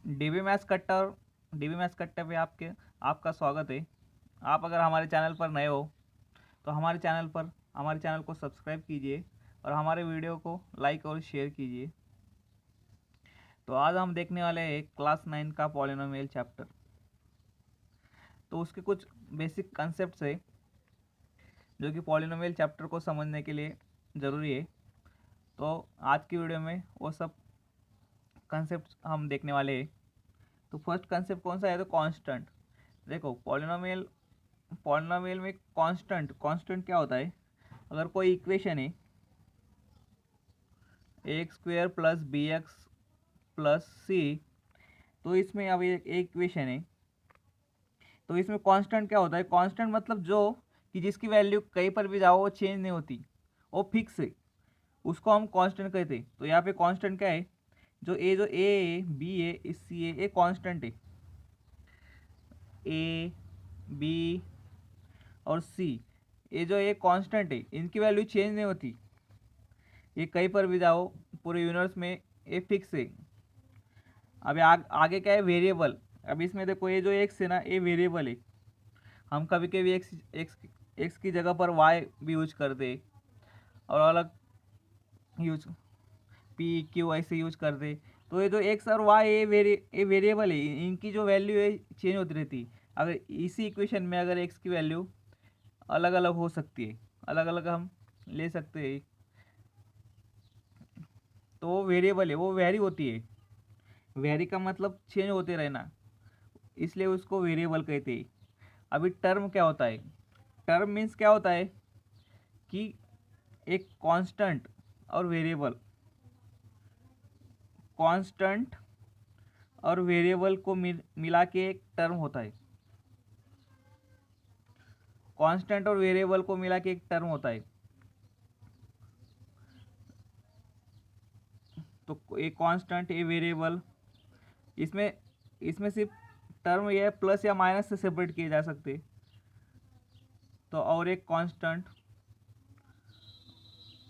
DB maths कट्टा पे आपका स्वागत है। आप अगर हमारे चैनल पर नए हो तो हमारे चैनल को सब्सक्राइब कीजिए और हमारे वीडियो को लाइक और शेयर कीजिए। तो आज हम देखने वाले हैं क्लास 9 का पॉलिनोमियल चैप्टर। तो उसके कुछ बेसिक कंसेप्ट्स है जो कि पॉलिनोमियल चैप्टर को समझने के लिए ज़रूरी है। तो आज की वीडियो में वो सब कंसेप्ट हम देखने वाले हैं। तो फर्स्ट कंसेप्ट कौन सा है? तो कांस्टेंट। देखो, पॉलिनोमियल में कांस्टेंट क्या होता है? अगर कोई इक्वेशन है a² प्लस bx प्लस सी, तो इसमें अब एक इक्वेशन है, तो इसमें कांस्टेंट क्या होता है? कांस्टेंट मतलब जो कि जिसकी वैल्यू कहीं पर भी जाओ वो चेंज नहीं होती, वो फिक्स है, उसको हम कांस्टेंट कहते हैं। तो यहाँ पे कांस्टेंट क्या है? जो ए बी है, सी है, ये कांस्टेंट है। ए बी और सी, ये जो एक कांस्टेंट है, इनकी वैल्यू चेंज नहीं होती, ये कहीं पर भी जाओ पूरे यूनिवर्स में ये फिक्स है। अभी आगे क्या है? वेरिएबल। अब इसमें देखो, ये जो एक्स है ना, ये वेरिएबल है। हम कभी कभी एक्स की जगह पर वाई भी यूज करते, और अलग यूज पी क्यू ऐसे यूज करते। तो ये जो एक्स और वाई, ये वेरिएबल है, इनकी जो वैल्यू है चेंज होती रहती। अगर इसी इक्वेशन में अगर एक्स की वैल्यू अलग अलग हो सकती है, अलग अलग हम ले सकते हैं, तो वो वेरिएबल है, वो वेरी होती है। वेरी का मतलब चेंज होते रहना, इसलिए उसको वेरिएबल कहते हैं। अभी टर्म क्या होता है? टर्म मीन्स क्या होता है कि एक कांस्टेंट और वेरिएबल, कांस्टेंट और वेरिएबल को मिला के एक टर्म होता है। कांस्टेंट और वेरिएबल को मिला के एक टर्म होता है। तो एक कांस्टेंट, ए वेरिएबल, इसमें इसमें सिर्फ टर्म ये प्लस या माइनस से सेपरेट किए जा सकते। तो और एक कांस्टेंट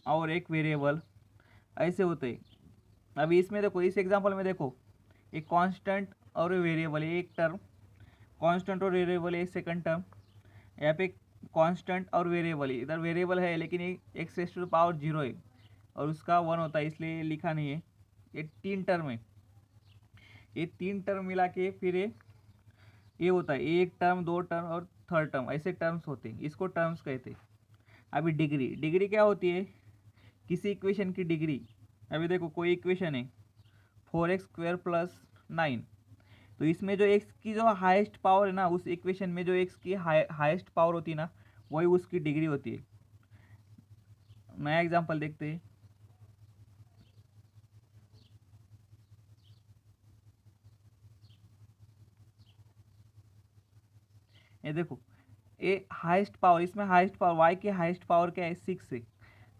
और एक वेरिएबल ऐसे होते। अभी इसमें देखो, इस एग्जांपल में देखो, एक कांस्टेंट और वेरिएबल है एक टर्म, कांस्टेंट और वेरिएबल है एक सेकंड टर्म। यहाँ पे कांस्टेंट और वेरिएबल है, इधर वेरिएबल है लेकिन ये x raise to the power 0 है और उसका 1 होता है, इसलिए लिखा नहीं है। ये तीन टर्म है, ये तीन टर्म मिला के फिर ये होता है, एक टर्म, दो टर्म और थर्ड टर्म, ऐसे टर्म्स होते हैं, इसको टर्म्स कहते हैं। अभी डिग्री क्या होती है? किसी इक्वेशन की डिग्री। अभी देखो, कोई इक्वेशन है 4x² प्लस 9, तो इसमें जो एक्स की जो हाईएस्ट पावर है ना, उस इक्वेशन में जो एक्स की हाईएस्ट पावर होती है ना, वही उसकी डिग्री होती है। नया एग्जांपल देखते हैं। ये देखो, ये हाईएस्ट पावर, इसमें हाईएस्ट पावर, वाई की हाईएस्ट पावर क्या है? 6 है।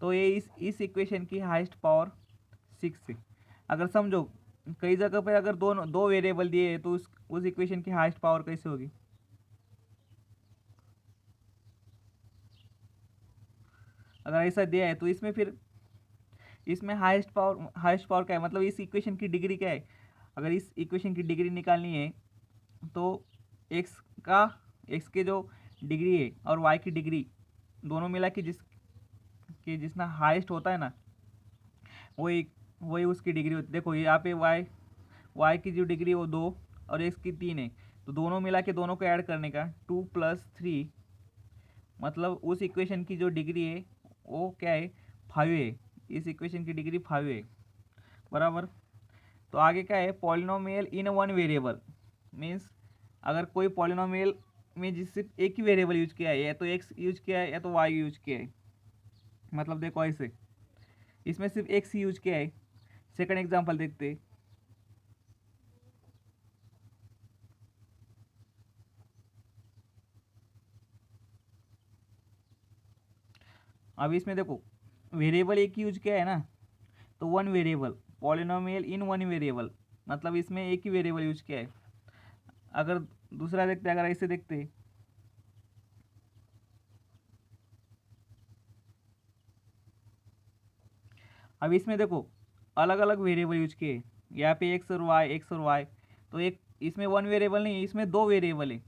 तो ये इस इक्वेशन की हाईएस्ट पावर 6 है। अगर समझो, कई जगह पर अगर दो वेरिएबल दिए तो उस इक्वेशन की हाईएस्ट पावर कैसे होगी? अगर ऐसा दिया है तो इसमें फिर इसमें हाईएस्ट पावर क्या है? मतलब इस इक्वेशन की डिग्री क्या है? अगर इस इक्वेशन की डिग्री निकालनी है तो एक्स का एक्स के जो डिग्री है और वाई की डिग्री दोनों मिला के जितना हाईएस्ट होता है ना, वही वही उसकी डिग्री होती है। देखो, यहाँ पे वाई की जो डिग्री है वो 2 और एक्स की 3 है, तो दोनों मिला के दोनों को ऐड करने का 2 + 3, मतलब उस इक्वेशन की जो डिग्री है वो क्या है? 5 है। इस इक्वेशन की डिग्री 5 है, बराबर। तो आगे क्या है? Polynomial in one variable means अगर कोई पॉलिनोमियल में जिस सिर्फ एक ही वेरिएबल यूज किया है, या तो एक्स यूज किया है या तो वाई यूज किया है, मतलब देखो ऐसे, इसमें सिर्फ एक्स ही यूज किया है। सेकंड एग्जांपल देखते हैं। अब इसमें देखो, वेरिएबल एक ही यूज किया है ना, तो one variable, polynomial in one variable, मतलब इसमें एक ही वेरिएबल यूज किया है। अगर दूसरा देखते हैं, अगर ऐसे देखते हैं, अब इसमें देखो अलग अलग वेरिएबल यूज किए, यहाँ पे एक्स और वाई, एक्स और वाई, तो एक इसमें वन वेरिएबल नहीं है, इसमें दो वेरिएबल है,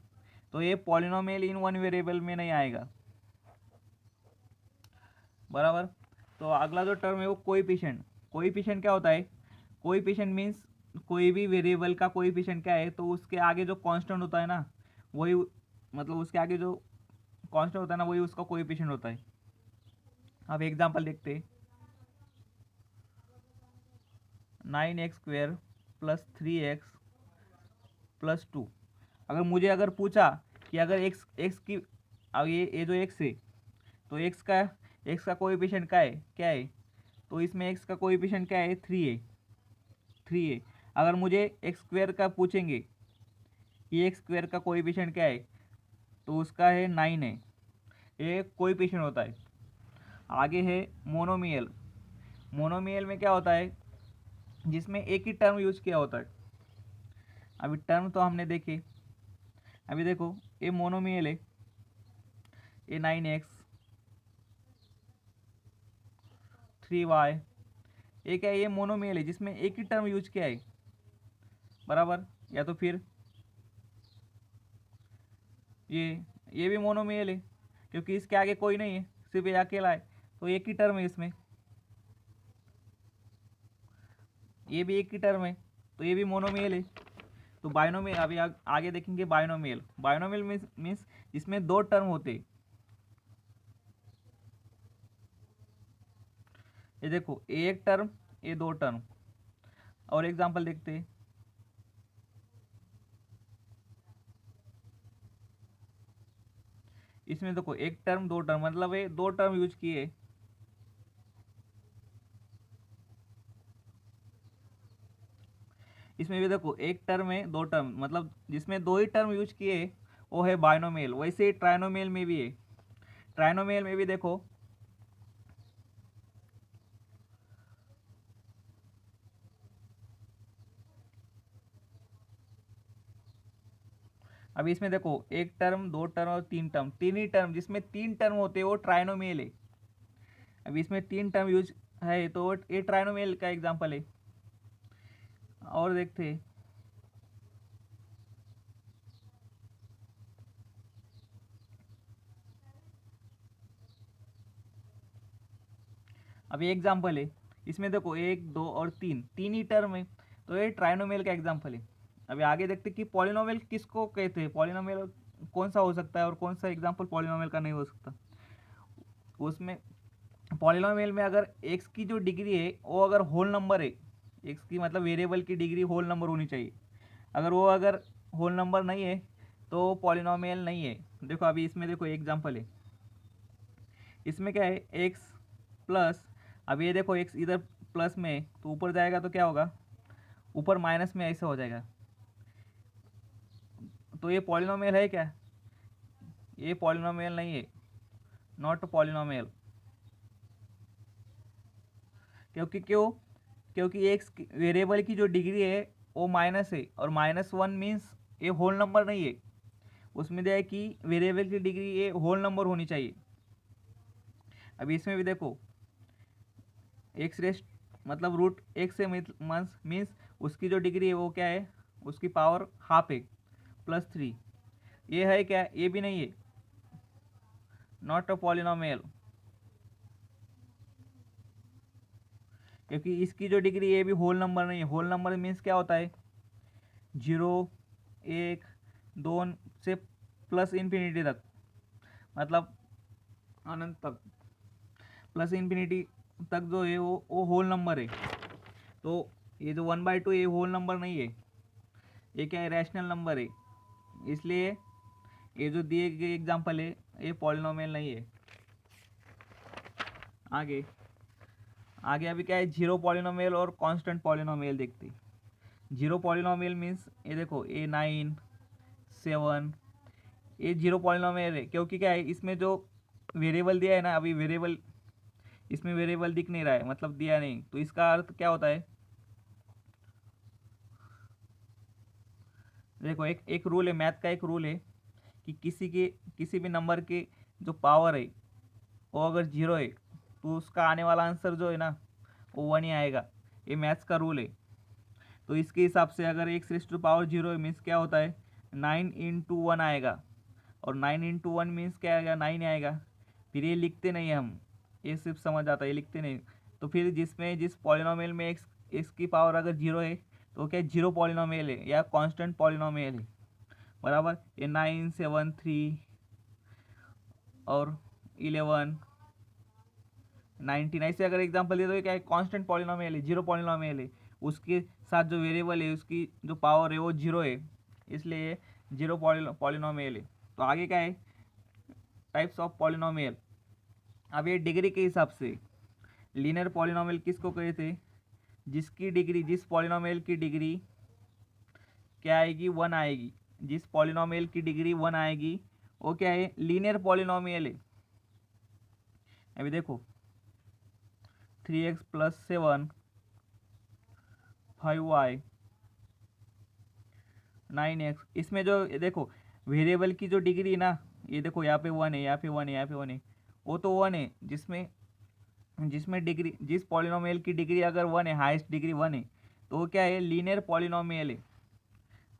तो ये पॉलिनोमियल इन वन वेरिएबल में नहीं आएगा, बराबर। तो अगला जो टर्म है वो कोएफिशिएंट। कोएफिशिएंट क्या होता है? कोएफिशिएंट मीन्स कोई भी वेरिएबल का कोएफिशिएंट क्या है, तो उसके आगे जो कांस्टेंट होता है ना, वही मतलब उसके आगे जो कांस्टेंट होता है ना, वही उसका कोएफिशिएंट होता है। अब एग्जांपल देखते हैं। 9x² plus 3x plus 2। अगर पूछा कि अगर x की, अब ये जो x है, तो x का कोएफिशिएंट क्या है, तो इसमें x का कोएफिशिएंट क्या है? 3 है। अगर मुझे x² का पूछेंगे कि x² का कोएफिशिएंट क्या है, तो उसका है 9 है, ये कोएफिशिएंट होता है। आगे है मोनोमियल। मोनोमियल में क्या होता है? जिसमें एक ही टर्म यूज किया होता है। अभी टर्म तो हमने देखे, अभी देखो ये मोनोमियल है, ये 9x 3y, ये क्या है? ये मोनोमियल है जिसमें एक ही टर्म यूज किया है, बराबर। या तो फिर ये भी मोनोमियल है क्योंकि इसके आगे कोई नहीं है, सिर्फ ये अकेला है, तो एक ही टर्म है इसमें। ये भी एक ही टर्म है, तो ये भी मोनोमियल है। तो बाइनोमियल, अभी आगे देखेंगे बाइनोमियल। बाइनोमियल मीन्स इसमें दो टर्म होते। ये देखो, एक टर्म, ये दो टर्म। और एग्जांपल देखते हैं। इसमें देखो एक टर्म दो टर्म, मतलब ये दो टर्म यूज किए। इसमें भी देखो एक टर्म है दो टर्म, मतलब जिसमें दो ही टर्म यूज किए वो है बाइनोमियल। वैसे ही ट्राइनोमियल में भी है। ट्राइनोमियल में भी देखो, अब इसमें देखो एक टर्म दो टर्म और तीन टर्म, तीन ही टर्म, जिसमें तीन टर्म होते हैं वो ट्राइनोमियल है। अब इसमें तीन टर्म यूज है तो ये ट्राइनोमियल का एग्जांपल है। और देखते हैं, अब ये एग्जांपल है। इसमें देखो एक दो और तीन, तीन ही टर्म है, तो ये ट्राइनोमियल का एग्जांपल है। अभी आगे देखते हैं कि पॉलिनोमियल किसको कहते हैं, पॉलिनोमियल कौन सा हो सकता है और कौन सा एग्जांपल पॉलिनोमियल का नहीं हो सकता। उसमें पॉलिनोमियल में अगर एक्स की जो डिग्री है वो अगर होल नंबर है, एक्स की मतलब वेरिएबल की डिग्री होल नंबर होनी चाहिए। अगर होल नंबर नहीं है तो पॉलिनोमियल नहीं है। देखो अभी इसमें देखो एग्जांपल है। इसमें क्या है? एक्स प्लस, अब ये देखो एक्स इधर प्लस में, तो ऊपर जाएगा तो क्या होगा? ऊपर माइनस में ऐसा हो जाएगा। तो ये पॉलिनोमियल है क्या? ये पॉलिनोमियल नहीं है, नॉट पॉलिनोमियल। क्योंकि एक वेरिएबल की जो डिग्री है वो माइनस है, और -1 मीन्स ये होल नंबर नहीं है। उसमें दिया है कि वेरिएबल की डिग्री ये होल नंबर होनी चाहिए। अभी इसमें भी देखो एक्स रेस्ट मतलब रूट एक्स से मीन्स उसकी जो डिग्री है वो क्या है? उसकी पावर हाफ है, +3। ये है क्या? ये भी नहीं है, नॉट अ पॉलिनोमियल। क्योंकि इसकी जो डिग्री ये भी होल नंबर नहीं है। होल नंबर मीन्स क्या होता है? 0 1 2 से प्लस इन्फिनिटी तक, मतलब अनंत तक, प्लस इन्फिनिटी तक जो है वो होल नंबर है। तो ये जो 1/2 ये होल नंबर नहीं है, ये क्या है? रैशनल नंबर है। इसलिए ये जो दिए गए एग्जांपल है ये पॉलिनोमियल नहीं है। आगे आगे अभी क्या है? जीरो पॉलिनोमियल और कांस्टेंट पॉलिनोमियल देखते हैं। जीरो पॉलिनोमियल मीन्स ये देखो ये 9 7, ये जीरो पॉलिनोमियल है क्योंकि क्या है? इसमें जो वेरिएबल दिया है ना, अभी वेरिएबल इसमें वेरिएबल दिख नहीं रहा है, मतलब दिया नहीं, तो इसका अर्थ क्या होता है? देखो एक रूल है, मैथ का एक रूल है कि किसी भी नंबर के जो पावर है वो अगर 0 है तो उसका आने वाला आंसर जो है ना वो 1 ही आएगा। ये मैथ्स का रूल है। तो इसके हिसाब से अगर x raise to power 0 means क्या होता है, 9 इंटू 1 आएगा, और 9 इंटू 1 मीन्स क्या आएगा, 9 आएगा। फिर ये लिखते नहीं हम, ये सिर्फ समझ आता है, ये लिखते नहीं। तो फिर जिस पॉलिनोमियल में एक्स की पावर अगर 0 है तो क्या जीरो पॉलिनोमियल है या कांस्टेंट पॉलिनोमियल है, बराबर। ये 9, 7, 3 और 11, 19 ऐसे अगर एग्जांपल दे दो, क्या है, कांस्टेंट पॉलिनोमियल है, जीरो पॉलिनोमियल है, उसके साथ जो वेरिएबल है उसकी जो पावर है वो 0 है, इसलिए जीरो पॉलिनोमियल है। तो आगे क्या है, टाइप्स ऑफ पॉलिनोमियल। अब ये डिग्री के हिसाब से लीनियर पॉलिनोमियल किसको कहते थे, जिसकी डिग्री, जिस पॉलिनोमियल की डिग्री क्या आएगी, 1 आएगी। जिस पॉलिनोमियल की डिग्री 1 आएगी वो क्या है, लीनियर पॉलिनोमियल है। अभी देखो 3x + 7 5y 9x, इसमें जो देखो वेरिएबल की जो डिग्री ना, ये देखो यहाँ पे 1 है, यहाँ पे 1 है, यहाँ पे 1 है, वो तो 1 है जिसमें डिग्री, जिस पॉलिनोमियल की डिग्री अगर 1 है, हाईएस्ट डिग्री 1 है, तो वो क्या है, लीनियर पॉलिनोमियल है।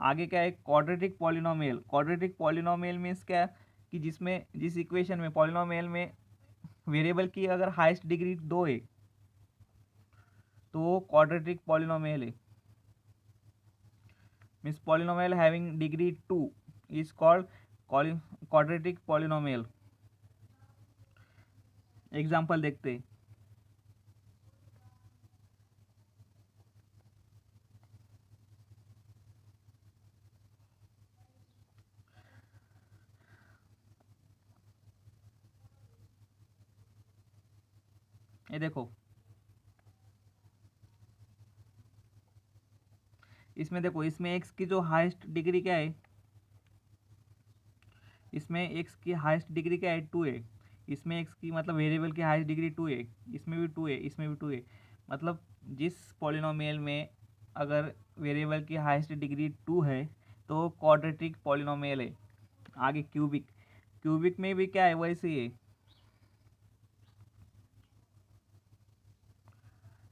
आगे क्या है, quadratic polynomial. Quadratic polynomial means क्या है कि जिस इक्वेशन में, पॉलिनोमियल में वेरिएबल की अगर हाईएस्ट डिग्री 2 है तो वो क्वाड्रेटिक पॉलिनोमियल है। Means polynomial having degree 2 is called quadratic polynomial. Example देखते हैं। ये देखो, इसमें देखो, इसमें x की जो हाईएस्ट डिग्री क्या है, इसमें x की हाईएस्ट डिग्री क्या है, 2 है। इसमें x की मतलब वेरिएबल की हाईएस्ट डिग्री 2 है, इसमें भी 2 है, इसमें भी 2 है। मतलब जिस पॉलिनोमियल में अगर वेरिएबल की हाईएस्ट डिग्री 2 है तो क्वाड्रेटिक पॉलिनोमियल है। आगे क्यूबिक में भी क्या है, वैसे ही है।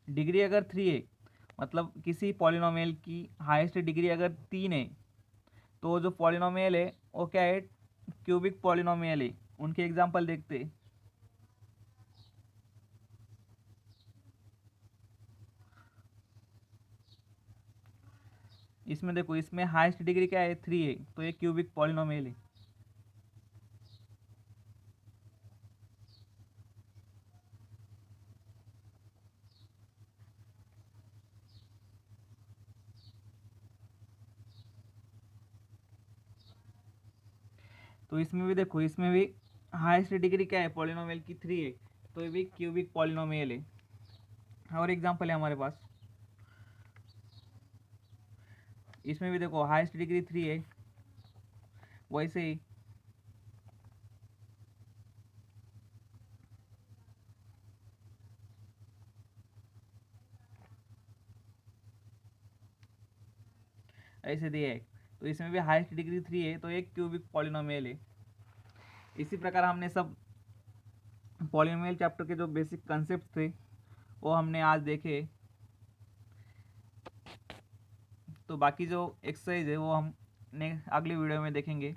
डिग्री अगर 3 है, मतलब किसी पॉलिनोमियल की हाईएस्ट डिग्री अगर 3 है, तो जो पॉलिनोमियल है वो क्या है, क्यूबिक पॉलिनोमियल है। उनके एग्जांपल देखते हैं। इसमें देखो, इसमें हाईएस्ट डिग्री क्या है, 3 है, तो ये क्यूबिक पॉलिनोमियल है। तो इसमें भी देखो, इसमें भी हाईएस्ट डिग्री क्या है, पॉलिनोमियल की 3 है, तो ये भी क्यूबिक पॉलिनोमियल है। और एग्जांपल है हमारे पास, इसमें भी देखो हाईएस्ट डिग्री 3 है, वैसे ही ऐसे दिया है, तो इसमें भी हाईएस्ट डिग्री 3 है, तो एक क्यूबिक पॉलिनोमियल है। इसी प्रकार हमने सब पॉलिनोमियल चैप्टर के जो बेसिक कंसेप्ट थे वो हमने आज देखे। तो बाकी जो एक्सरसाइज है वो हम अगली वीडियो में देखेंगे।